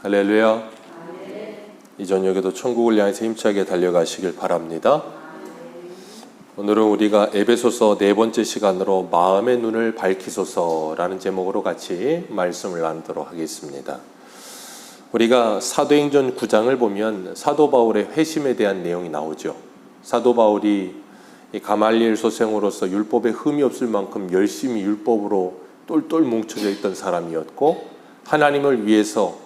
할렐루야. 이 저녁에도 천국을 향해서 힘차게 달려가시길 바랍니다. 오늘은 우리가 에베소서 네 번째 시간으로 마음의 눈을 밝히소서라는 제목으로 같이 말씀을 나누도록 하겠습니다. 우리가 사도행전 9장을 보면 사도 바울의 회심에 대한 내용이 나오죠. 사도 바울이 가말리엘 소생으로서 율법에 흠이 없을 만큼 열심히 율법으로 똘똘 뭉쳐져 있던 사람이었고, 하나님을 위해서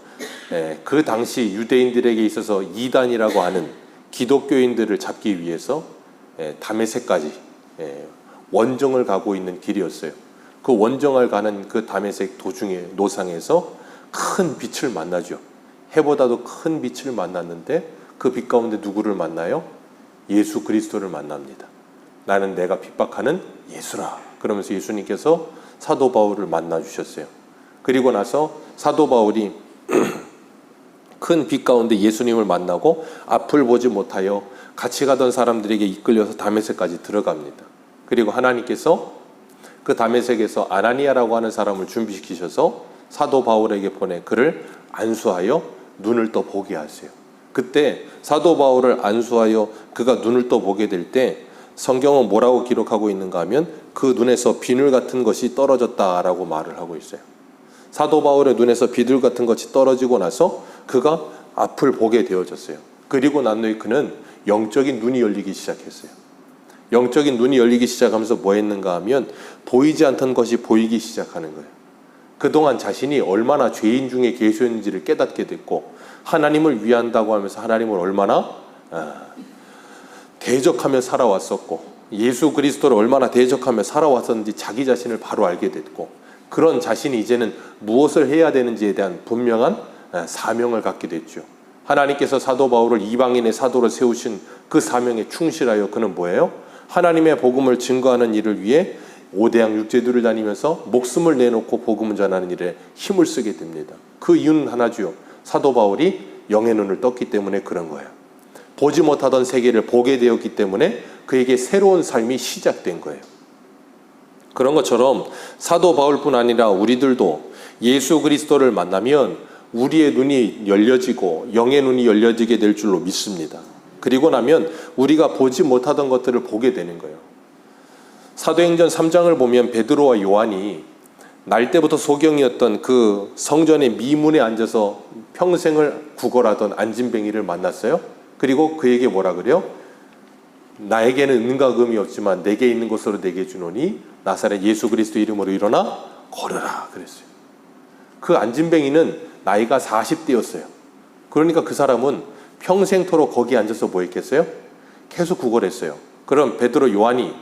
그 당시 유대인들에게 있어서 이단이라고 하는 기독교인들을 잡기 위해서 다메섹까지 원정을 가고 있는 길이었어요. 그 원정을 가는 그 다메섹 도중에 노상에서 큰 빛을 만나죠. 해보다도 큰 빛을 만났는데 그 빛 가운데 누구를 만나요? 예수 그리스도를 만납니다. 나는 내가 핍박하는 예수라. 그러면서 예수님께서 사도 바울을 만나 주셨어요. 그리고 나서 사도 바울이 큰 빛 가운데 예수님을 만나고 앞을 보지 못하여 같이 가던 사람들에게 이끌려서 다메섹까지 들어갑니다. 그리고 하나님께서 그 다메섹에서 아나니아라고 하는 사람을 준비시키셔서 사도 바울에게 보내 그를 안수하여 눈을 떠 보게 하세요. 그때 사도 바울을 안수하여 그가 눈을 떠 보게 될 때 성경은 뭐라고 기록하고 있는가 하면 그 눈에서 비늘 같은 것이 떨어졌다라고 말을 하고 있어요. 사도 바울의 눈에서 비둘 같은 것이 떨어지고 나서 그가 앞을 보게 되어졌어요. 그리고 난 후에 그는 영적인 눈이 열리기 시작했어요. 영적인 눈이 열리기 시작하면서 뭐 했는가 하면 보이지 않던 것이 보이기 시작하는 거예요. 그동안 자신이 얼마나 죄인 중에 계셨는지를 깨닫게 됐고, 하나님을 위한다고 하면서 하나님을 얼마나 대적하며 살아왔었고, 예수 그리스도를 얼마나 대적하며 살아왔었는지 자기 자신을 바로 알게 됐고, 그런 자신이 이제는 무엇을 해야 되는지에 대한 분명한 사명을 갖게 됐죠. 하나님께서 사도 바울을 이방인의 사도로 세우신 그 사명에 충실하여 그는 뭐예요? 하나님의 복음을 증거하는 일을 위해 5대양 6제도를 다니면서 목숨을 내놓고 복음을 전하는 일에 힘을 쓰게 됩니다. 그 이유는 하나죠. 사도 바울이 영의 눈을 떴기 때문에 그런 거예요. 보지 못하던 세계를 보게 되었기 때문에 그에게 새로운 삶이 시작된 거예요. 그런 것처럼 사도 바울뿐 아니라 우리들도 예수 그리스도를 만나면 우리의 눈이 열려지고 영의 눈이 열려지게 될 줄로 믿습니다. 그리고 나면 우리가 보지 못하던 것들을 보게 되는 거예요. 사도행전 3장을 보면 베드로와 요한이 날 때부터 소경이었던 그 성전의 미문에 앉아서 평생을 구걸하던 안진뱅이를 만났어요. 그리고 그에게 뭐라 그래요? 나에게는 은과 금이 없지만 내게 있는 것으로 내게 주노니 나사렛 예수 그리스도 이름으로 일어나 걸으라 그랬어요. 그 안진뱅이는 나이가 40대였어요. 그러니까 그 사람은 평생토록 거기 앉아서 뭐 했겠어요? 계속 구걸했어요. 그럼 베드로 요한이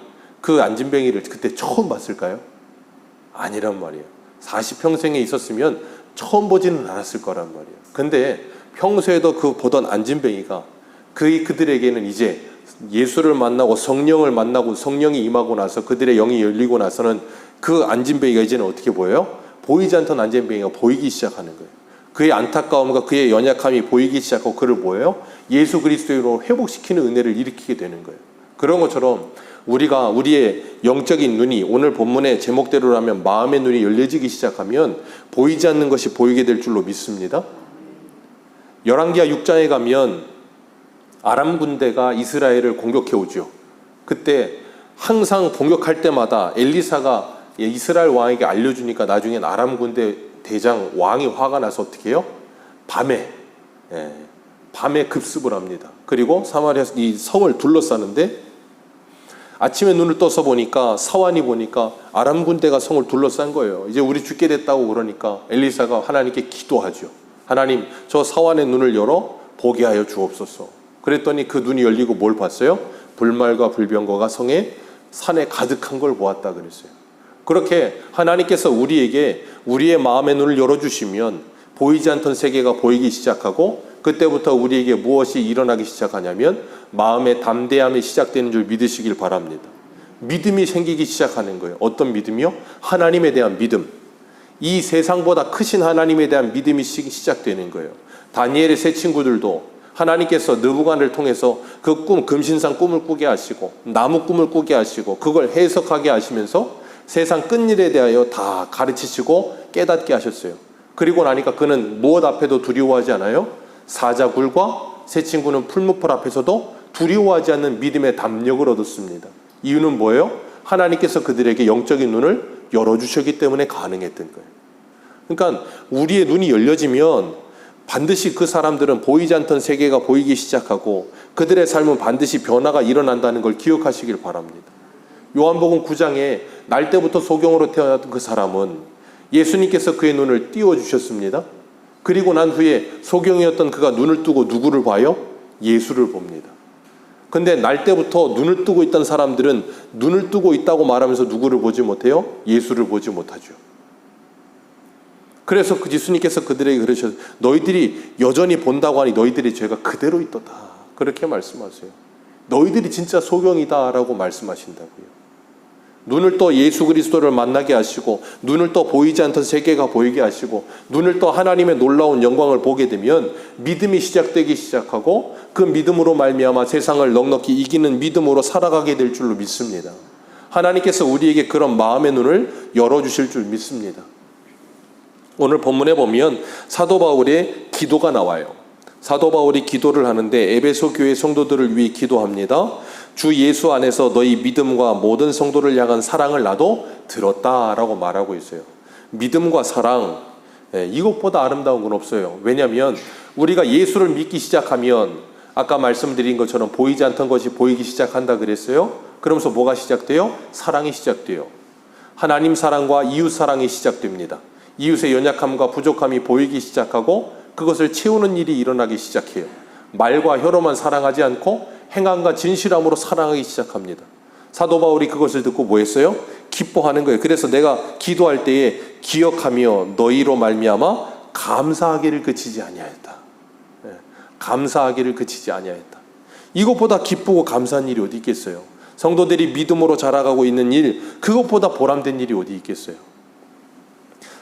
그 안진뱅이를 그때 처음 봤을까요? 아니란 말이에요. 40평생에 있었으면 처음 보지는 않았을 거란 말이에요. 근데 평소에도 그 보던 안진뱅이가 그들에게는 이제 예수를 만나고 성령을 만나고 성령이 임하고 나서 그들의 영이 열리고 나서는 그 안진뱅이가 이제는 어떻게 보여요? 보이지 않던 안진뱅이가 보이기 시작하는 거예요. 그의 안타까움과 그의 연약함이 보이기 시작하고 그를 뭐예요? 예수 그리스도로 회복시키는 은혜를 일으키게 되는 거예요. 그런 것처럼 우리가 우리의 영적인 눈이 오늘 본문의 제목대로라면 마음의 눈이 열려지기 시작하면 보이지 않는 것이 보이게 될 줄로 믿습니다. 열왕기하 6장에 가면 아람 군대가 이스라엘을 공격해 오죠. 그때 항상 공격할 때마다 엘리사가 이스라엘 왕에게 알려주니까 나중엔 아람 군대 대장 왕이 화가 나서 어떻게 해요? 밤에 급습을 합니다. 그리고 사마리아 이 성을 둘러싸는데 아침에 눈을 떠서 보니까 사환이 보니까 아람 군대가 성을 둘러싼 거예요. 이제 우리 죽게 됐다고 그러니까 엘리사가 하나님께 기도하죠. 하나님, 저 사환의 눈을 열어 보게 하여 주옵소서. 그랬더니 그 눈이 열리고 뭘 봤어요? 불말과 불병거가 산에 가득한 걸 보았다 그랬어요. 그렇게 하나님께서 우리에게 우리의 마음의 눈을 열어주시면 보이지 않던 세계가 보이기 시작하고, 그때부터 우리에게 무엇이 일어나기 시작하냐면 마음의 담대함이 시작되는 줄 믿으시길 바랍니다. 믿음이 생기기 시작하는 거예요. 어떤 믿음이요? 하나님에 대한 믿음. 이 세상보다 크신 하나님에 대한 믿음이 시작되는 거예요. 다니엘의 세 친구들도 하나님께서 느부갓네살을 통해서 그 금신상 꿈을 꾸게 하시고 나무 꿈을 꾸게 하시고 그걸 해석하게 하시면서 세상 끝일에 대하여 다 가르치시고 깨닫게 하셨어요. 그리고 나니까 그는 무엇 앞에도 두려워하지 않아요? 사자굴과 새 친구는 풀무풀 앞에서도 두려워하지 않는 믿음의 담력을 얻었습니다. 이유는 뭐예요? 하나님께서 그들에게 영적인 눈을 열어주셨기 때문에 가능했던 거예요. 그러니까 우리의 눈이 열려지면 반드시 그 사람들은 보이지 않던 세계가 보이기 시작하고 그들의 삶은 반드시 변화가 일어난다는 걸 기억하시길 바랍니다. 요한복음 9장에 날 때부터 소경으로 태어났던 그 사람은 예수님께서 그의 눈을 띄워주셨습니다. 그리고 난 후에 소경이었던 그가 눈을 뜨고 누구를 봐요? 예수를 봅니다. 근데 날 때부터 눈을 뜨고 있던 사람들은 눈을 뜨고 있다고 말하면서 누구를 보지 못해요? 예수를 보지 못하죠. 그래서 그 예수님께서 그들에게 그러셔서 너희들이 여전히 본다고 하니 너희들의 죄가 그대로 있도다. 그렇게 말씀하세요. 너희들이 진짜 소경이다라고 말씀하신다고요. 눈을 떠 예수 그리스도를 만나게 하시고 눈을 떠 보이지 않던 세계가 보이게 하시고 눈을 떠 하나님의 놀라운 영광을 보게 되면 믿음이 시작되기 시작하고 그 믿음으로 말미암아 세상을 넉넉히 이기는 믿음으로 살아가게 될 줄로 믿습니다. 하나님께서 우리에게 그런 마음의 눈을 열어주실 줄 믿습니다. 오늘 본문에 보면 사도 바울의 기도가 나와요. 사도 바울이 기도를 하는데 에베소 교회 성도들을 위해 기도합니다. 주 예수 안에서 너희 믿음과 모든 성도를 향한 사랑을 나도 들었다라고 말하고 있어요. 믿음과 사랑, 이것보다 아름다운 건 없어요. 왜냐하면 우리가 예수를 믿기 시작하면 아까 말씀드린 것처럼 보이지 않던 것이 보이기 시작한다 그랬어요. 그러면서 뭐가 시작돼요? 사랑이 시작돼요. 하나님 사랑과 이웃 사랑이 시작됩니다. 이웃의 연약함과 부족함이 보이기 시작하고 그것을 채우는 일이 일어나기 시작해요. 말과 혀로만 사랑하지 않고 행함과 진실함으로 사랑하기 시작합니다. 사도 바울이 그것을 듣고 뭐 했어요? 기뻐하는 거예요. 그래서 내가 기도할 때에 기억하며 너희로 말미암아 감사하기를 그치지 아니하였다. 감사하기를 그치지 아니하였다. 이것보다 기쁘고 감사한 일이 어디 있겠어요? 성도들이 믿음으로 자라가고 있는 일, 그것보다 보람된 일이 어디 있겠어요?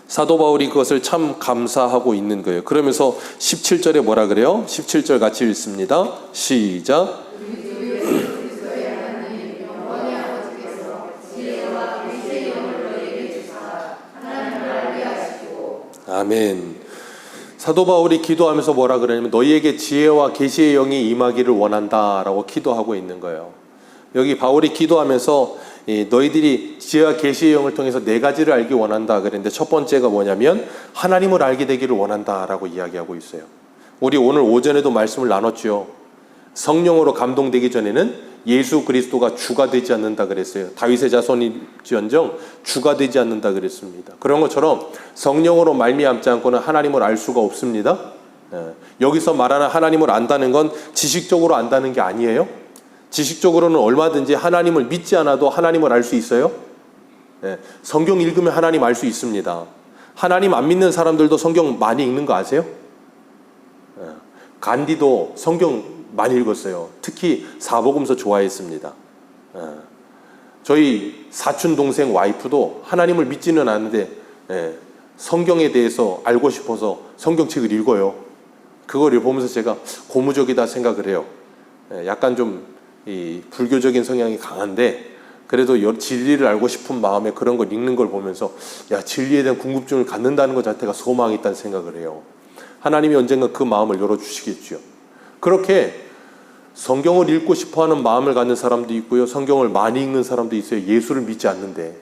사도 바울이 그것을 참 감사하고 있는 거예요. 그러면서 17절에 뭐라 그래요? 17절 같이 읽습니다. 시작. 아멘. 사도 바울이 기도하면서 뭐라 그러냐면 너희에게 지혜와 계시의 영이 임하기를 원한다라고 기도하고 있는 거예요. 여기 바울이 기도하면서 너희들이 지혜와 계시의 영을 통해서 네 가지를 알기 원한다 그랬는데 첫 번째가 뭐냐면 하나님을 알게 되기를 원한다라고 이야기하고 있어요. 우리 오늘 오전에도 말씀을 나눴죠. 성령으로 감동되기 전에는 예수 그리스도가 주가 되지 않는다 그랬어요. 다윗의 자손일지언정 주가 되지 않는다 그랬습니다. 그런 것처럼 성령으로 말미암지 않고는 하나님을 알 수가 없습니다. 여기서 말하는 하나님을 안다는 건 지식적으로 안다는 게 아니에요. 지식적으로는 얼마든지 하나님을 믿지 않아도 하나님을 알 수 있어요. 성경 읽으면 하나님 알 수 있습니다. 하나님 안 믿는 사람들도 성경 많이 읽는 거 아세요? 간디도 성경 많이 읽었어요. 특히 사복음서 좋아했습니다. 저희 사촌 동생 와이프도 하나님을 믿지는 않는데 성경에 대해서 알고 싶어서 성경책을 읽어요. 그걸 보면서 제가 고무적이다 생각을 해요. 약간 좀 이 불교적인 성향이 강한데 그래도 진리를 알고 싶은 마음에 그런 걸 읽는 걸 보면서 야, 진리에 대한 궁금증을 갖는다는 것 자체가 소망이 있다는 생각을 해요. 하나님이 언젠가 그 마음을 열어주시겠죠. 그렇게 성경을 읽고 싶어하는 마음을 갖는 사람도 있고요. 성경을 많이 읽는 사람도 있어요. 예수를 믿지 않는데.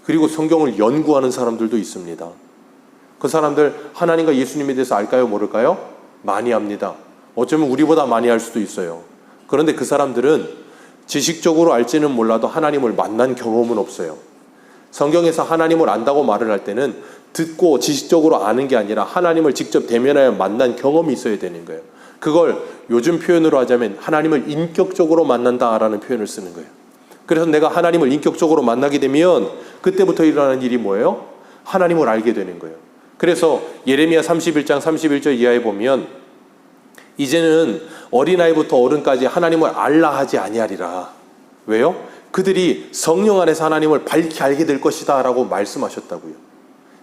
그리고 성경을 연구하는 사람들도 있습니다. 그 사람들 하나님과 예수님에 대해서 알까요? 모를까요? 많이 압니다. 어쩌면 우리보다 많이 알 수도 있어요. 그런데 그 사람들은 지식적으로 알지는 몰라도 하나님을 만난 경험은 없어요. 성경에서 하나님을 안다고 말을 할 때는 듣고 지식적으로 아는 게 아니라 하나님을 직접 대면하여 만난 경험이 있어야 되는 거예요. 그걸 요즘 표현으로 하자면 하나님을 인격적으로 만난다라는 표현을 쓰는 거예요. 그래서 내가 하나님을 인격적으로 만나게 되면 그때부터 일어나는 일이 뭐예요? 하나님을 알게 되는 거예요. 그래서 예레미야 31장 31절 이하에 보면 이제는 어린아이부터 어른까지 하나님을 알라 하지 아니하리라. 왜요? 그들이 성령 안에서 하나님을 밝히 알게 될 것이다 라고 말씀하셨다고요.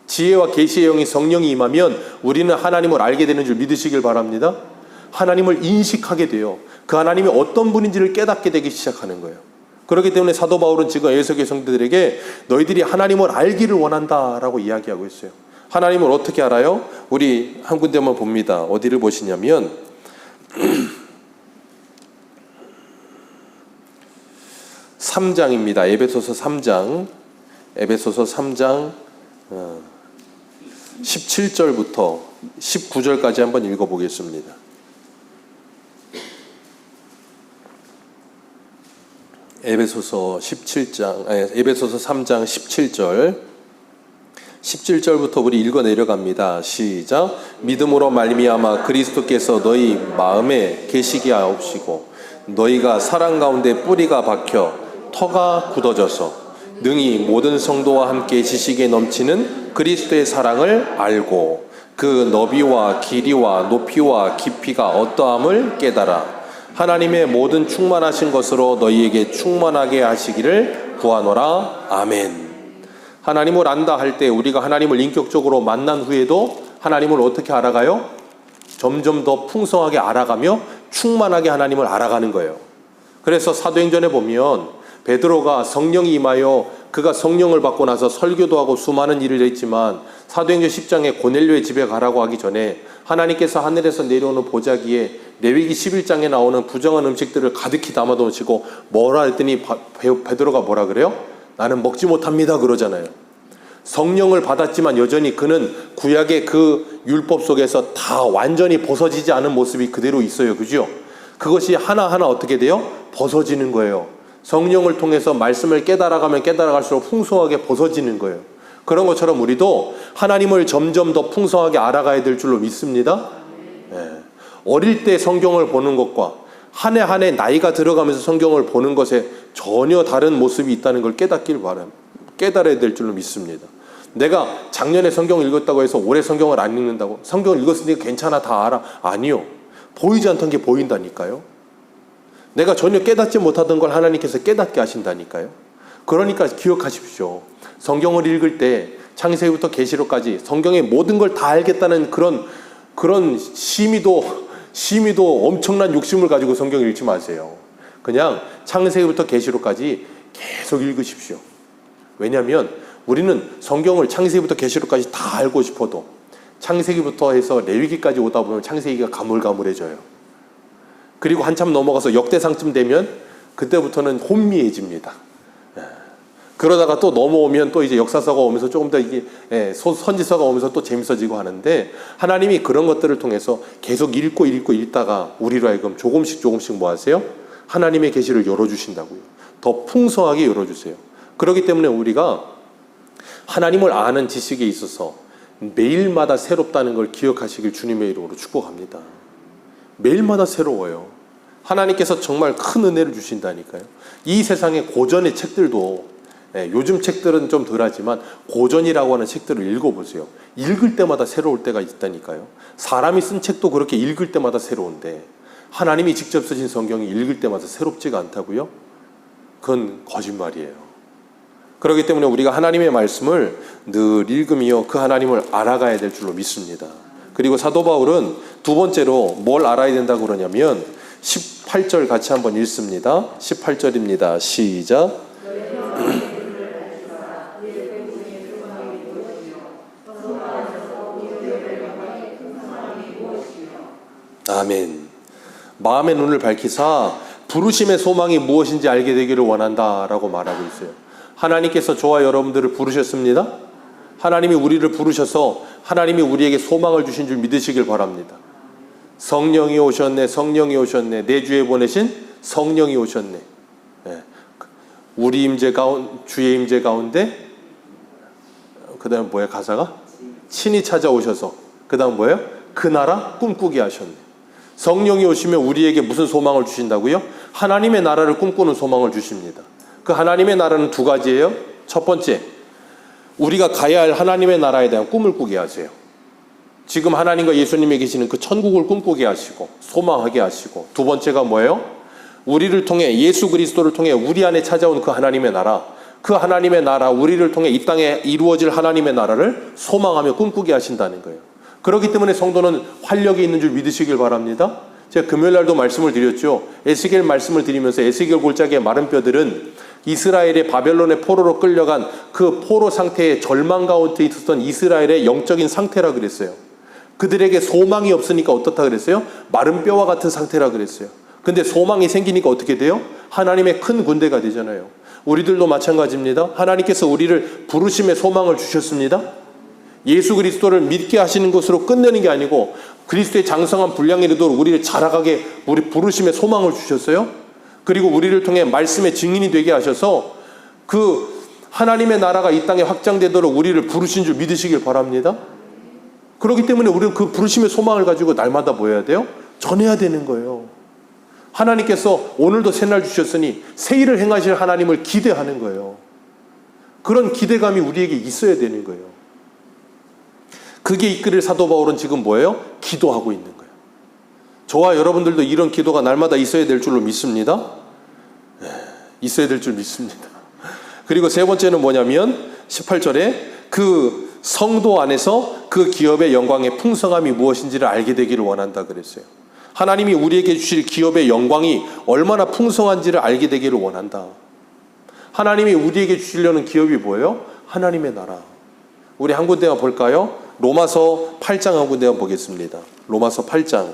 지혜와 계시의 영이 성령이 임하면 우리는 하나님을 알게 되는 줄 믿으시길 바랍니다. 하나님을 인식하게 돼요. 그 하나님이 어떤 분인지를 깨닫게 되기 시작하는 거예요. 그렇기 때문에 사도 바울은 지금 에베소 교회 성도들에게 너희들이 하나님을 알기를 원한다라고 이야기하고 있어요. 하나님을 어떻게 알아요? 우리 한 군데만 봅니다. 어디를 보시냐면 3장입니다. 에베소서 3장 17절부터 19절까지 한번 읽어보겠습니다. 에베소서 3장 17절부터 우리 읽어 내려갑니다. 시작. 믿음으로 말미암아 그리스도께서 너희 마음에 계시게 하옵시고 너희가 사랑 가운데 뿌리가 박혀 터가 굳어져서 능히 모든 성도와 함께 지식에 넘치는 그리스도의 사랑을 알고 그 너비와 길이와 높이와 깊이가 어떠함을 깨달아 하나님의 모든 충만하신 것으로 너희에게 충만하게 하시기를 구하노라. 아멘. 하나님을 안다 할 때 우리가 하나님을 인격적으로 만난 후에도 하나님을 어떻게 알아가요? 점점 더 풍성하게 알아가며 충만하게 하나님을 알아가는 거예요. 그래서 사도행전에 보면 베드로가 성령이 임하여 그가 성령을 받고 나서 설교도 하고 수많은 일을 했지만 사도행전 10장에 고넬료의 집에 가라고 하기 전에 하나님께서 하늘에서 내려오는 보자기에 레위기 11장에 나오는 부정한 음식들을 가득히 담아 놓으시고 뭐라 했더니 베드로가 뭐라 그래요? 나는 먹지 못합니다 그러잖아요. 성령을 받았지만 여전히 그는 구약의 그 율법 속에서 다 완전히 벗어지지 않은 모습이 그대로 있어요. 그죠? 그것이 하나하나 어떻게 돼요? 벗어지는 거예요. 성령을 통해서 말씀을 깨달아가면 깨달아갈수록 풍성하게 벗어지는 거예요. 그런 것처럼 우리도 하나님을 점점 더 풍성하게 알아가야 될 줄로 믿습니다. 어릴 때 성경을 보는 것과 한 해 한 해 나이가 들어가면서 성경을 보는 것에 전혀 다른 모습이 있다는 걸 깨달아야 될 줄로 믿습니다. 내가 작년에 성경을 읽었다고 해서 올해 성경을 안 읽는다고? 성경을 읽었으니까 괜찮아, 다 알아. 아니요. 보이지 않던 게 보인다니까요. 내가 전혀 깨닫지 못하던 걸 하나님께서 깨닫게 하신다니까요. 그러니까 기억하십시오. 성경을 읽을 때 창세기부터 계시록까지 성경의 모든 걸 다 알겠다는 그런 심의도 엄청난 욕심을 가지고 성경을 읽지 마세요. 그냥 창세기부터 계시록까지 계속 읽으십시오. 왜냐하면 우리는 성경을 창세기부터 계시록까지 다 알고 싶어도 창세기부터 해서 레위기까지 오다 보면 창세기가 가물가물해져요. 그리고 한참 넘어가서 역대상쯤 되면 그때부터는 혼미해집니다. 그러다가 또 넘어오면 또 이제 역사서가 오면서 조금 더 이게 선지서가 오면서 또 재밌어지고 하는데 하나님이 그런 것들을 통해서 계속 읽다가 우리로 하여금 조금씩 뭐 하세요? 하나님의 계시를 열어주신다고요. 더 풍성하게 열어주세요. 그렇기 때문에 우리가 하나님을 아는 지식에 있어서 매일마다 새롭다는 걸 기억하시길 주님의 이름으로 축복합니다. 매일마다 새로워요. 하나님께서 정말 큰 은혜를 주신다니까요. 이 세상의 고전의 책들도 요즘 책들은 좀 덜하지만 고전이라고 하는 책들을 읽어보세요. 읽을 때마다 새로울 때가 있다니까요. 사람이 쓴 책도 그렇게 읽을 때마다 새로운데 하나님이 직접 쓰신 성경이 읽을 때마다 새롭지가 않다고요? 그건 거짓말이에요. 그렇기 때문에 우리가 하나님의 말씀을 늘 읽으며 그 하나님을 알아가야 될 줄로 믿습니다. 그리고 사도 바울은 두 번째로 뭘 알아야 된다고 그러냐면 18절 같이 한번 읽습니다. 18절입니다. 시작. 아멘. 마음의 눈을 밝히사 부르심의 소망이 무엇인지 알게 되기를 원한다라고 말하고 있어요. 하나님께서 저와 여러분들을 부르셨습니다. 하나님이 우리를 부르셔서 하나님이 우리에게 소망을 주신 줄 믿으시길 바랍니다. 성령이 오셨네, 성령이 오셨네. 내 주에 보내신 성령이 오셨네. 우리 주의 임재 가운데 그 다음 뭐예요? 가사가? 친히 찾아오셔서 그 다음 뭐예요? 그 나라 꿈꾸게 하셨네. 성령이 오시면 우리에게 무슨 소망을 주신다고요? 하나님의 나라를 꿈꾸는 소망을 주십니다. 그 하나님의 나라는 두 가지예요. 첫 번째, 우리가 가야 할 하나님의 나라에 대한 꿈을 꾸게 하세요. 지금 하나님과 예수님이 계시는 그 천국을 꿈꾸게 하시고 소망하게 하시고, 두 번째가 뭐예요? 우리를 통해 예수 그리스도를 통해 우리 안에 찾아온 그 하나님의 나라, 그 하나님의 나라, 우리를 통해 이 땅에 이루어질 하나님의 나라를 소망하며 꿈꾸게 하신다는 거예요. 그렇기 때문에 성도는 활력이 있는 줄 믿으시길 바랍니다. 제가 금요일 날도 말씀을 드렸죠. 에스겔 말씀을 드리면서 에스겔 골짜기의 마른 뼈들은 이스라엘의 바벨론의 포로로 끌려간 그 포로 상태의 절망 가운데 있었던 이스라엘의 영적인 상태라 그랬어요. 그들에게 소망이 없으니까 어떻다 그랬어요? 마른 뼈와 같은 상태라 그랬어요. 근데 소망이 생기니까 어떻게 돼요? 하나님의 큰 군대가 되잖아요. 우리들도 마찬가지입니다. 하나님께서 우리를 부르심의 소망을 주셨습니다. 예수 그리스도를 믿게 하시는 것으로 끝내는 게 아니고 그리스도의 장성한 분량에 이르도록 우리를 자라가게 우리 부르심의 소망을 주셨어요. 그리고 우리를 통해 말씀의 증인이 되게 하셔서 그 하나님의 나라가 이 땅에 확장되도록 우리를 부르신 줄 믿으시길 바랍니다. 그렇기 때문에 우리는 그 부르심의 소망을 가지고 날마다 뭐 해야 돼요? 전해야 되는 거예요. 하나님께서 오늘도 새날 주셨으니 새 일을 행하실 하나님을 기대하는 거예요. 그런 기대감이 우리에게 있어야 되는 거예요. 그게 이끌을 사도 바울은 지금 뭐예요? 기도하고 있는 거예요. 저와 여러분들도 이런 기도가 날마다 있어야 될 줄로 믿습니다. 있어야 될 줄 믿습니다. 그리고 세 번째는 뭐냐면 18절에 그 성도 안에서 그 기업의 영광의 풍성함이 무엇인지를 알게 되기를 원한다 그랬어요. 하나님이 우리에게 주실 기업의 영광이 얼마나 풍성한지를 알게 되기를 원한다. 하나님이 우리에게 주시려는 기업이 뭐예요? 하나님의 나라. 우리 한 군데만 볼까요? 로마서 8장 한 군데만 보겠습니다. 로마서 8장.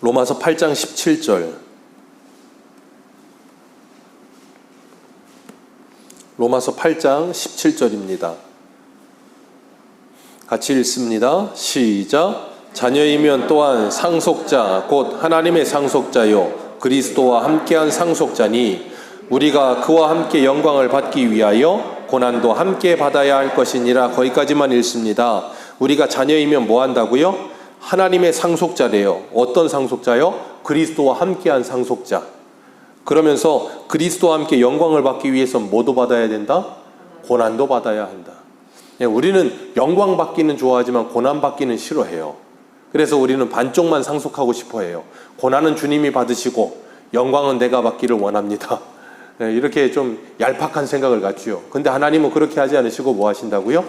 로마서 8장 17절. 로마서 8장 17절입니다. 같이 읽습니다. 시작. 자녀이면 또한 상속자 곧 하나님의 상속자요 그리스도와 함께한 상속자니 우리가 그와 함께 영광을 받기 위하여 고난도 함께 받아야 할 것이니라. 거기까지만 읽습니다. 우리가 자녀이면 뭐 한다고요? 하나님의 상속자래요. 어떤 상속자요? 그리스도와 함께한 상속자. 그러면서 그리스도와 함께 영광을 받기 위해서 뭐도 받아야 된다? 고난도 받아야 한다. 우리는 영광 받기는 좋아하지만 고난 받기는 싫어해요. 그래서 우리는 반쪽만 상속하고 싶어 해요. 고난은 주님이 받으시고 영광은 내가 받기를 원합니다. 이렇게 좀 얄팍한 생각을 갖지요. 근데 하나님은 그렇게 하지 않으시고 뭐 하신다고요?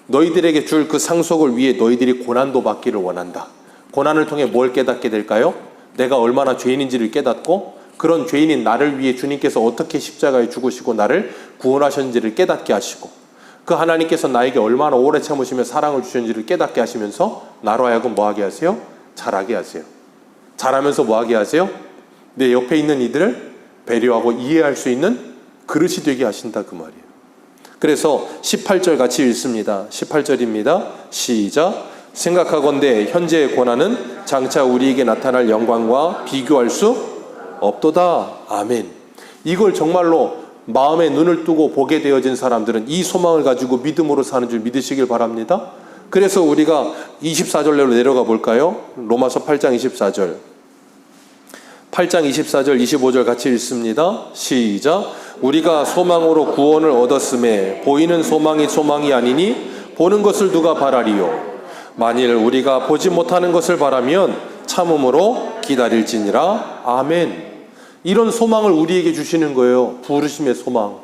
너희들에게 줄 그 상속을 위해 너희들이 고난도 받기를 원한다. 고난을 통해 뭘 깨닫게 될까요? 내가 얼마나 죄인인지를 깨닫고 그런 죄인인 나를 위해 주님께서 어떻게 십자가에 죽으시고 나를 구원하셨는지를 깨닫게 하시고 그 하나님께서 나에게 얼마나 오래 참으시며 사랑을 주셨는지를 깨닫게 하시면서 나로 하여금 뭐하게 하세요? 잘하게 하세요. 잘하면서 뭐하게 하세요? 내 옆에 있는 이들을 배려하고 이해할 수 있는 그릇이 되게 하신다 그 말이에요. 그래서 18절 같이 읽습니다. 18절입니다. 시작. 생각하건대 현재의 고난은 장차 우리에게 나타날 영광과 비교할 수 없도다. 아멘. 이걸 정말로 마음에 눈을 뜨고 보게 되어진 사람들은 이 소망을 가지고 믿음으로 사는 줄 믿으시길 바랍니다. 그래서 우리가 24절로 내려가 볼까요? 로마서 8장 24절. 8장 24절 25절 같이 읽습니다. 시작. 우리가 소망으로 구원을 얻었음에 보이는 소망이 아니니 보는 것을 누가 바라리요. 만일 우리가 보지 못하는 것을 바라면 참음으로 기다릴지니라. 아멘. 이런 소망을 우리에게 주시는 거예요. 부르심의 소망.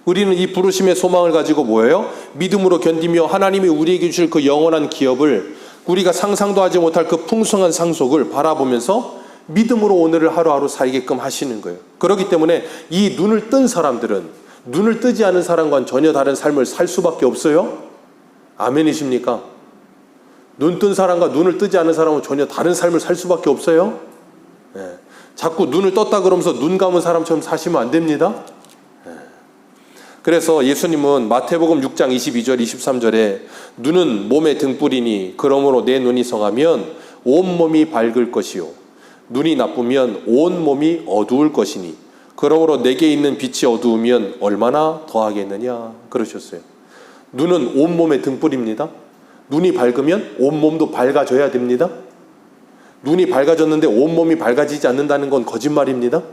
우리는 이 부르심의 소망을 가지고 뭐예요? 믿음으로 견디며 하나님이 우리에게 주실 그 영원한 기업을 우리가 상상도 하지 못할 그 풍성한 상속을 바라보면서 믿음으로 오늘을 하루하루 살게끔 하시는 거예요. 그렇기 때문에 이 눈을 뜬 사람들은 눈을 뜨지 않은 사람과는 전혀 다른 삶을 살 수밖에 없어요. 아멘이십니까? 눈 뜬 사람과 눈을 뜨지 않은 사람은 전혀 다른 삶을 살 수밖에 없어요. 자꾸 눈을 떴다 그러면서 눈 감은 사람처럼 사시면 안 됩니다. 그래서 예수님은 마태복음 6장 22절 23절에 눈은 몸의 등불이니 그러므로 내 눈이 성하면 온몸이 밝을 것이요 눈이 나쁘면 온몸이 어두울 것이니 그러므로 내게 있는 빛이 어두우면 얼마나 더하겠느냐 그러셨어요. 눈은 온몸의 등불입니다. 눈이 밝으면 온몸도 밝아져야 됩니다. 눈이 밝아졌는데 온몸이 밝아지지 않는다는 건 거짓말입니다.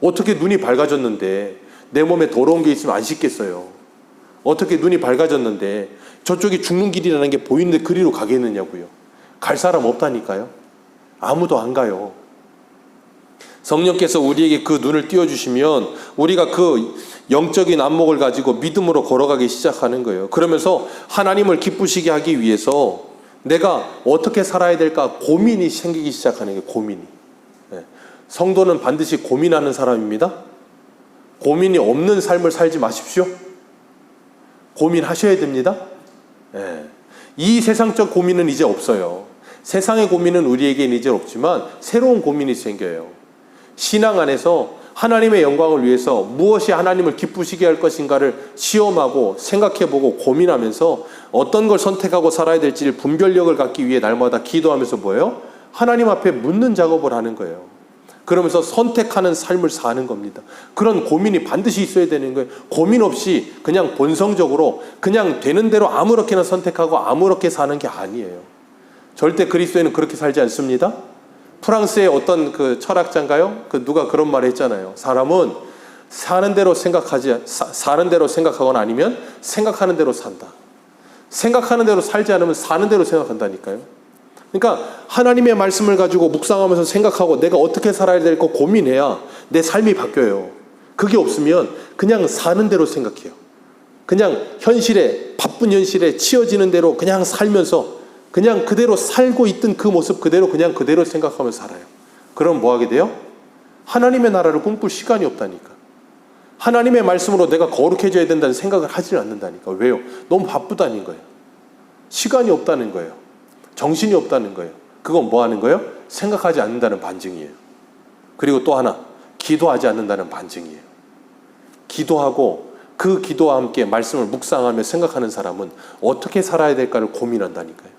어떻게 눈이 밝아졌는데 내 몸에 더러운 게 있으면 안 씻겠어요. 어떻게 눈이 밝아졌는데 저쪽이 죽는 길이라는 게 보이는데 그리로 가겠느냐고요. 갈 사람 없다니까요. 아무도 안 가요. 성령께서 우리에게 그 눈을 띄워주시면 우리가 그 영적인 안목을 가지고 믿음으로 걸어가기 시작하는 거예요. 그러면서 하나님을 기쁘시게 하기 위해서 내가 어떻게 살아야 될까 고민이 생기기 시작하는 거예요. 고민이. 성도는 반드시 고민하는 사람입니다. 고민이 없는 삶을 살지 마십시오. 고민하셔야 됩니다. 이 세상적 고민은 이제 없어요. 세상의 고민은 우리에게는 이제 없지만 새로운 고민이 생겨요. 신앙 안에서 하나님의 영광을 위해서 무엇이 하나님을 기쁘시게 할 것인가를 시험하고 생각해보고 고민하면서 어떤 걸 선택하고 살아야 될지를 분별력을 갖기 위해 날마다 기도하면서 뭐예요? 하나님 앞에 묻는 작업을 하는 거예요. 그러면서 선택하는 삶을 사는 겁니다. 그런 고민이 반드시 있어야 되는 거예요. 고민 없이 그냥 본성적으로 그냥 되는 대로 아무렇게나 선택하고 아무렇게 사는 게 아니에요. 절대 그리스도인은 그렇게 살지 않습니다. 프랑스의 어떤 그 철학자인가요? 누가 그런 말을 했잖아요. 사람은 사는 대로 생각하거나 아니면 생각하는 대로 산다. 생각하는 대로 살지 않으면 사는 대로 생각한다니까요. 그러니까 하나님의 말씀을 가지고 묵상하면서 생각하고 내가 어떻게 살아야 될까 고민해야 내 삶이 바뀌어요. 그게 없으면 그냥 사는 대로 생각해요. 그냥 바쁜 현실에 치여지는 대로 그냥 살면서 그냥 그대로 살고 있던 그 모습 그대로 그냥 그대로 생각하면서 살아요. 그럼 뭐 하게 돼요? 하나님의 나라를 꿈꿀 시간이 없다니까. 하나님의 말씀으로 내가 거룩해져야 된다는 생각을 하지 않는다니까. 왜요? 너무 바쁘다는 거예요. 시간이 없다는 거예요. 정신이 없다는 거예요. 그건 뭐 하는 거예요? 생각하지 않는다는 반증이에요. 그리고 또 하나, 기도하지 않는다는 반증이에요. 기도하고 그 기도와 함께 말씀을 묵상하며 생각하는 사람은 어떻게 살아야 될까를 고민한다니까요.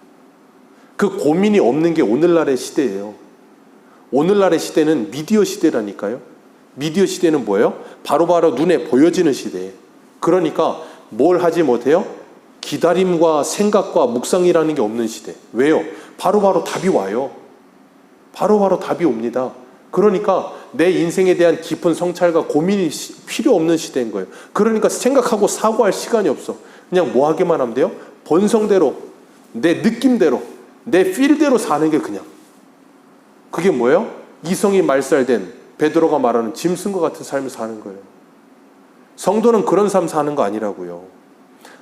그 고민이 없는 게 오늘날의 시대예요. 오늘날의 시대는 미디어 시대라니까요. 미디어 시대는 뭐예요? 바로바로 눈에 보여지는 시대예요. 그러니까 뭘 하지 못해요? 기다림과 생각과 묵상이라는 게 없는 시대. 왜요? 바로바로 답이 와요. 바로바로 답이 옵니다. 그러니까 내 인생에 대한 깊은 성찰과 고민이 필요 없는 시대인 거예요. 그러니까 생각하고 사고할 시간이 없어. 그냥 뭐 하기만 하면 돼요? 본성대로, 내 느낌대로, 내 필대로 사는 게 그냥. 그게 뭐예요? 이성이 말살된 베드로가 말하는 짐승과 같은 삶을 사는 거예요. 성도는 그런 삶 사는 거 아니라고요.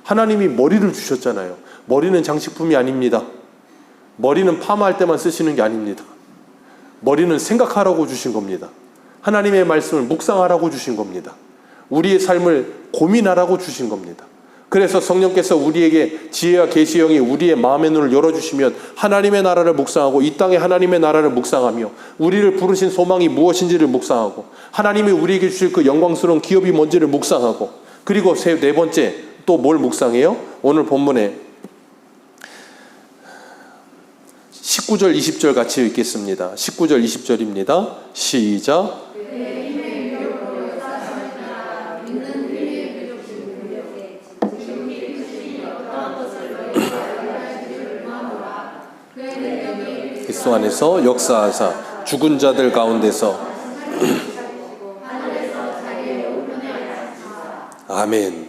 하나님이 머리를 주셨잖아요. 머리는 장식품이 아닙니다. 머리는 파마할 때만 쓰시는 게 아닙니다. 머리는 생각하라고 주신 겁니다. 하나님의 말씀을 묵상하라고 주신 겁니다. 우리의 삶을 고민하라고 주신 겁니다. 그래서 성령께서 우리에게 지혜와 계시의 영이 우리의 마음의 눈을 열어주시면 하나님의 나라를 묵상하고 이 땅에 하나님의 나라를 묵상하며 우리를 부르신 소망이 무엇인지를 묵상하고 하나님이 우리에게 주실 그 영광스러운 기업이 뭔지를 묵상하고 그리고 네 번째 또 뭘 묵상해요? 오늘 본문에 19절 20절 같이 읽겠습니다. 19절 20절입니다. 시작. 그리스도 안에서 역사하사 죽은 자들 가운데서 아멘.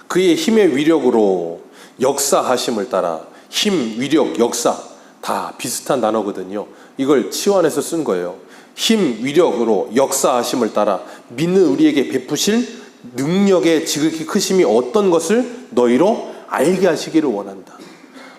그의 힘의 위력으로 역사하심을 따라 힘, 위력, 역사 다 비슷한 단어거든요. 이걸 치환해서 쓴 거예요. 힘, 위력으로 역사하심을 따라 믿는 우리에게 베푸실 능력의 지극히 크심이 어떤 것을 너희로 알게 하시기를 원한다.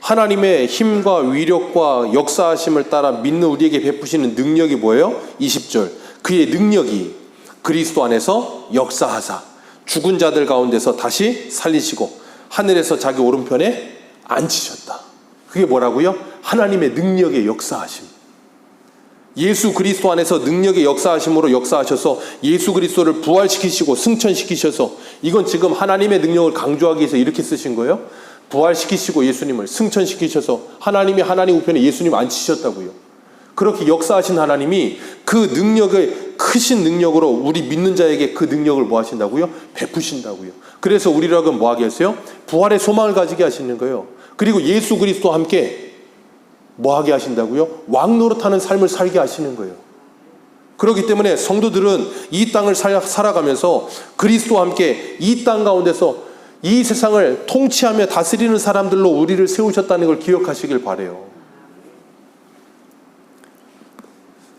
하나님의 힘과 위력과 역사하심을 따라 믿는 우리에게 베푸시는 능력이 뭐예요? 20절. 그의 능력이 그리스도 안에서 역사하사 죽은 자들 가운데서 다시 살리시고 하늘에서 자기 오른편에 앉히셨다. 그게 뭐라고요? 하나님의 능력의 역사하심. 예수 그리스도 안에서 능력의 역사하심으로 역사하셔서 예수 그리스도를 부활시키시고 승천시키셔서 이건 지금 하나님의 능력을 강조하기 위해서 이렇게 쓰신 거예요. 부활시키시고 예수님을 승천시키셔서 하나님이 하나님 우편에 예수님 앉히셨다고요. 그렇게 역사하신 하나님이 그 능력의 크신 능력으로 우리 믿는 자에게 그 능력을 뭐 하신다고요? 베푸신다고요. 그래서 우리라고 뭐 하게 하세요? 부활의 소망을 가지게 하시는 거예요. 그리고 예수 그리스도와 함께 뭐 하게 하신다고요? 왕 노릇하는 삶을 살게 하시는 거예요. 그렇기 때문에 성도들은 이 땅을 살아가면서 그리스도와 함께 이 땅 가운데서 이 세상을 통치하며 다스리는 사람들로 우리를 세우셨다는 걸 기억하시길 바라요.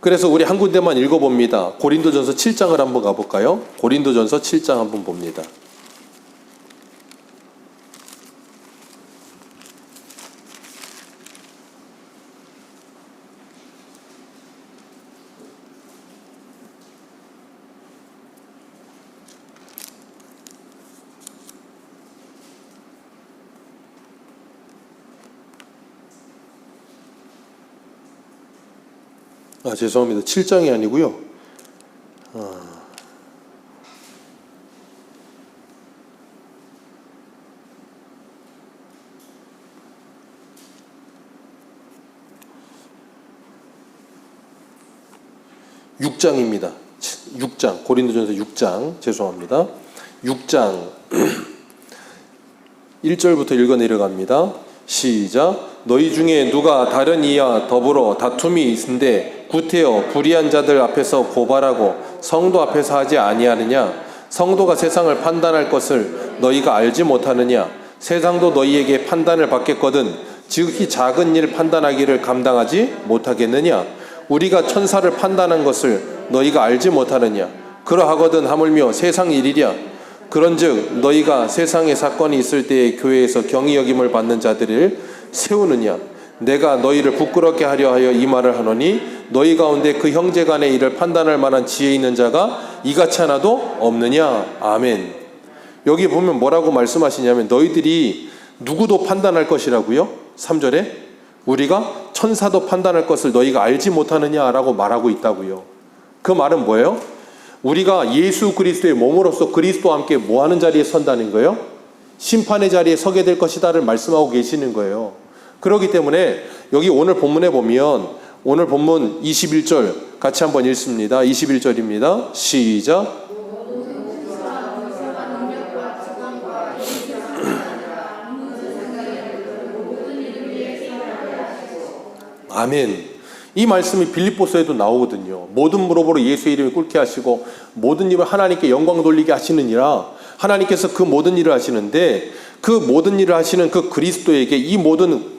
그래서 우리 한 군데만 읽어봅니다. 고린도전서 7장을 한번 가볼까요? 고린도전서 7장 한번 봅니다. 죄송합니다. 7장이 아니고요. 6장입니다. 6장, 고린도전서 6장, 죄송합니다. 6장 1절부터 읽어 내려갑니다. 시작. 너희 중에 누가 다른 이와 더불어 다툼이 있은데 구태여 불의한 자들 앞에서 고발하고 성도 앞에서 하지 아니하느냐? 성도가 세상을 판단할 것을 너희가 알지 못하느냐? 세상도 너희에게 판단을 받겠거든 지극히 작은 일 판단하기를 감당하지 못하겠느냐? 우리가 천사를 판단한 것을 너희가 알지 못하느냐? 그러하거든 하물며 세상 일이랴. 그런즉 너희가 세상에 사건이 있을 때에 교회에서 경히 여김을 받는 자들을 세우느냐? 내가 너희를 부끄럽게 하려 하여 이 말을 하노니 너희 가운데 그 형제 간의 일을 판단할 만한 지혜 있는 자가 이같이 하나도 없느냐? 아멘. 여기 보면 뭐라고 말씀하시냐면 너희들이 누구도 판단할 것이라고요? 3절에 우리가 천사도 판단할 것을 너희가 알지 못하느냐라고 말하고 있다고요. 그 말은 뭐예요? 우리가 예수 그리스도의 몸으로서 그리스도와 함께 뭐하는 자리에 선다는 거예요? 심판의 자리에 서게 될 것이다를 말씀하고 계시는 거예요. 그렇기 때문에 여기 오늘 본문에 보면 오늘 본문 21절 같이 한번 읽습니다. 21절입니다. 시작. 아멘. 이 말씀이 빌립보서에도 나오거든요. 모든 무릎으로 예수의 이름을 꿇게 하시고 모든 입을 하나님께 영광 돌리게 하시느니라. 하나님께서 그 모든 일을 하시는데 그 모든 일을 하시는 그 그리스도에게 이 모든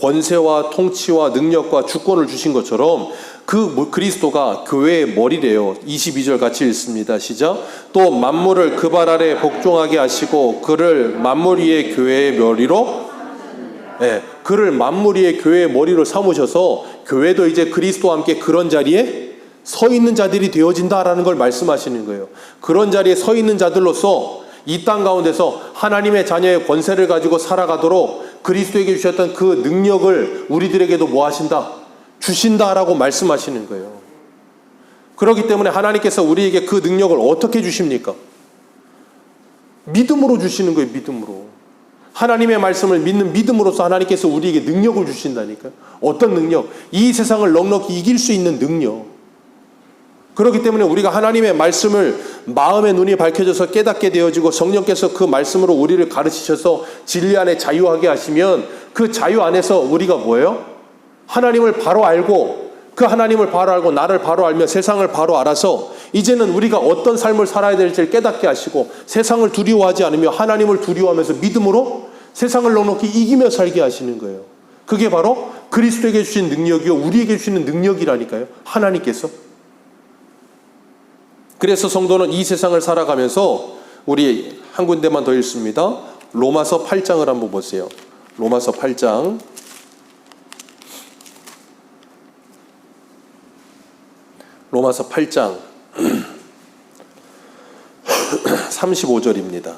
권세와 통치와 능력과 주권을 주신 것처럼 그 그리스도가 교회의 머리래요. 22절 같이 읽습니다. 시작. 또 만물을 그 발 아래 복종하게 하시고 그를 만물 위의 교회의 머리로 그를 만물 위의 교회의 머리로 삼으셔서 교회도 이제 그리스도와 함께 그런 자리에 서 있는 자들이 되어진다라는 걸 말씀하시는 거예요. 그런 자리에 서 있는 자들로서 이 땅 가운데서 하나님의 자녀의 권세를 가지고 살아가도록 그리스도에게 주셨던 그 능력을 우리들에게도 뭐 하신다? 주신다라고 말씀하시는 거예요. 그렇기 때문에 하나님께서 우리에게 그 능력을 어떻게 주십니까? 믿음으로 주시는 거예요. 믿음으로. 하나님의 말씀을 믿는 믿음으로써 하나님께서 우리에게 능력을 주신다니까요. 어떤 능력? 이 세상을 넉넉히 이길 수 있는 능력. 그렇기 때문에 우리가 하나님의 말씀을 마음의 눈이 밝혀져서 깨닫게 되어지고 성령께서 그 말씀으로 우리를 가르치셔서 진리 안에 자유하게 하시면 그 자유 안에서 우리가 뭐예요? 하나님을 바로 알고 그 하나님을 바로 알고 나를 바로 알며 세상을 바로 알아서 이제는 우리가 어떤 삶을 살아야 될지를 깨닫게 하시고 세상을 두려워하지 않으며 하나님을 두려워하면서 믿음으로 세상을 넉넉히 이기며 살게 하시는 거예요. 그게 바로 그리스도에게 주신 능력이요 우리에게 주시는 능력이라니까요. 하나님께서. 그래서 성도는 이 세상을 살아가면서 우리 한 군데만 더 읽습니다. 로마서 8장을 한번 보세요. 로마서 8장 로마서 8장 35절입니다.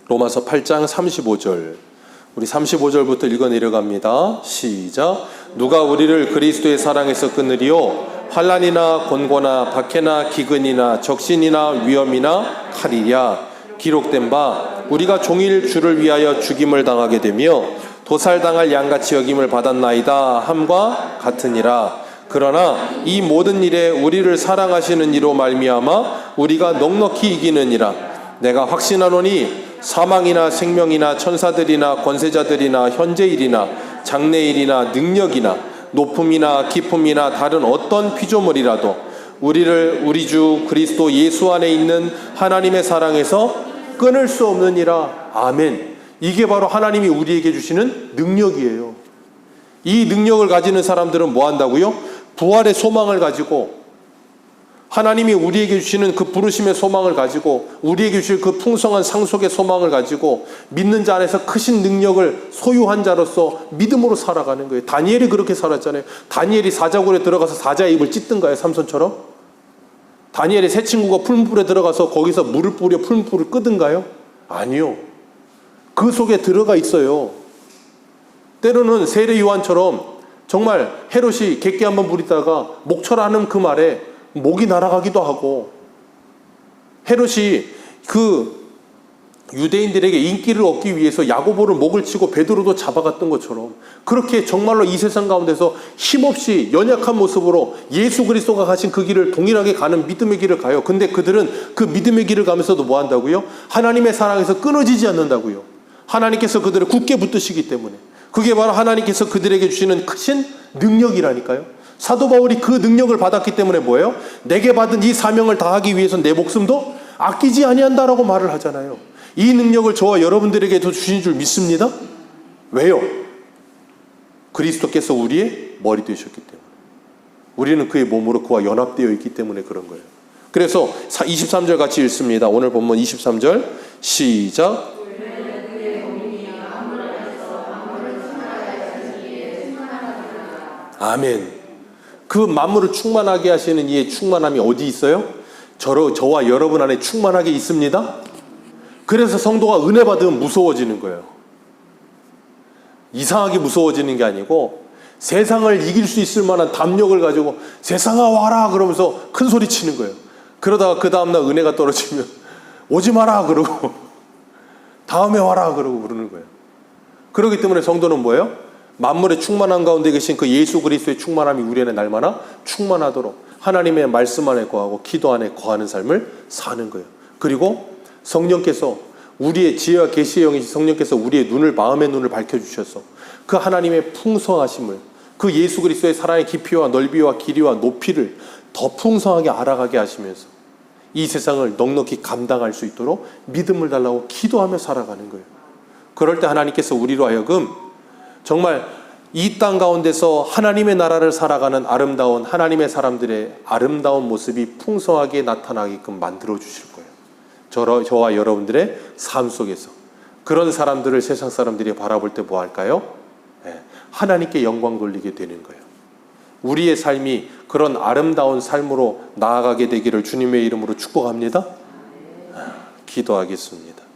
로마서 8장 35절 우리 35절부터 읽어 내려갑니다. 시작. 누가 우리를 그리스도의 사랑에서 끊으리요? 환난이나 곤고나 박해나 기근이나 적신이나 위험이나 칼이랴. 기록된 바 우리가 종일 주를 위하여 죽임을 당하게 되며 도살당할 양같이 여김을 받았나이다 함과 같으니라. 그러나 이 모든 일에 우리를 사랑하시는 이로 말미암아 우리가 넉넉히 이기느니라. 내가 확신하노니 사망이나 생명이나 천사들이나 권세자들이나 현재일이나 장래일이나 능력이나 높음이나 깊음이나 다른 어떤 피조물이라도 우리를 우리 주 그리스도 예수 안에 있는 하나님의 사랑에서 끊을 수 없느니라. 아멘. 이게 바로 하나님이 우리에게 주시는 능력이에요. 이 능력을 가지는 사람들은 뭐 한다고요? 부활의 소망을 가지고, 하나님이 우리에게 주시는 그 부르심의 소망을 가지고, 우리에게 주실 그 풍성한 상속의 소망을 가지고 믿는 자 안에서 크신 능력을 소유한 자로서 믿음으로 살아가는 거예요. 다니엘이 그렇게 살았잖아요. 다니엘이 사자굴에 들어가서 사자의 입을 찢든가요? 삼손처럼? 다니엘의 세 친구가 풀무불에 들어가서 거기서 물을 뿌려 풀무불을 끄든가요? 아니요. 그 속에 들어가 있어요. 때로는 세례 요한처럼 정말 헤롯이 객기 한번 부리다가 목철하는 그 말에 목이 날아가기도 하고, 헤롯이 그 유대인들에게 인기를 얻기 위해서 야고보를 목을 치고 베드로도 잡아갔던 것처럼, 그렇게 정말로 이 세상 가운데서 힘없이 연약한 모습으로 예수 그리스도가 가신 그 길을 동일하게 가는 믿음의 길을 가요. 근데 그들은 그 믿음의 길을 가면서도 뭐 한다고요? 하나님의 사랑에서 끊어지지 않는다고요. 하나님께서 그들을 굳게 붙드시기 때문에. 그게 바로 하나님께서 그들에게 주시는 크신 능력이라니까요. 사도 바울이 그 능력을 받았기 때문에 뭐예요? 내게 받은 이 사명을 다하기 위해서 내 목숨도 아끼지 아니한다라고 말을 하잖아요. 이 능력을 저와 여러분들에게도 주신 줄 믿습니다. 왜요? 그리스도께서 우리의 머리 되셨기 때문에. 우리는 그의 몸으로 그와 연합되어 있기 때문에 그런 거예요. 그래서 23절 같이 읽습니다. 오늘 본문 23절 시작. 아멘. 그 만물을 충만하게 하시는 이의 충만함이 어디 있어요? 저와 여러분 안에 충만하게 있습니다. 그래서 성도가 은혜 받으면 무서워지는 거예요. 이상하게 무서워지는 게 아니고, 세상을 이길 수 있을 만한 담력을 가지고 세상아 와라 그러면서 큰 소리 치는 거예요. 그러다가 그 다음날 은혜가 떨어지면 오지 마라 그러고 다음에 와라 그러고 그러는 거예요. 그렇기 때문에 성도는 뭐예요? 만물의 충만한 가운데 계신 그 예수 그리스도의 충만함이 우리 안에 날마다 충만하도록 하나님의 말씀 안에 거하고 기도 안에 거하는 삶을 사는 거예요. 그리고 성령께서, 우리의 지혜와 계시의 영이신 성령께서 우리의 눈을, 마음의 눈을 밝혀주셔서 그 하나님의 풍성하심을, 그 예수 그리스도의 사랑의 깊이와 넓이와 길이와 높이를 더 풍성하게 알아가게 하시면서 이 세상을 넉넉히 감당할 수 있도록 믿음을 달라고 기도하며 살아가는 거예요. 그럴 때 하나님께서 우리로 하여금 정말 이 땅 가운데서 하나님의 나라를 살아가는 아름다운 하나님의 사람들의 아름다운 모습이 풍성하게 나타나게끔 만들어 주실 거예요. 저와 여러분들의 삶 속에서 그런 사람들을 세상 사람들이 바라볼 때 뭐 할까요? 하나님께 영광 돌리게 되는 거예요. 우리의 삶이 그런 아름다운 삶으로 나아가게 되기를 주님의 이름으로 축복합니다. 기도하겠습니다.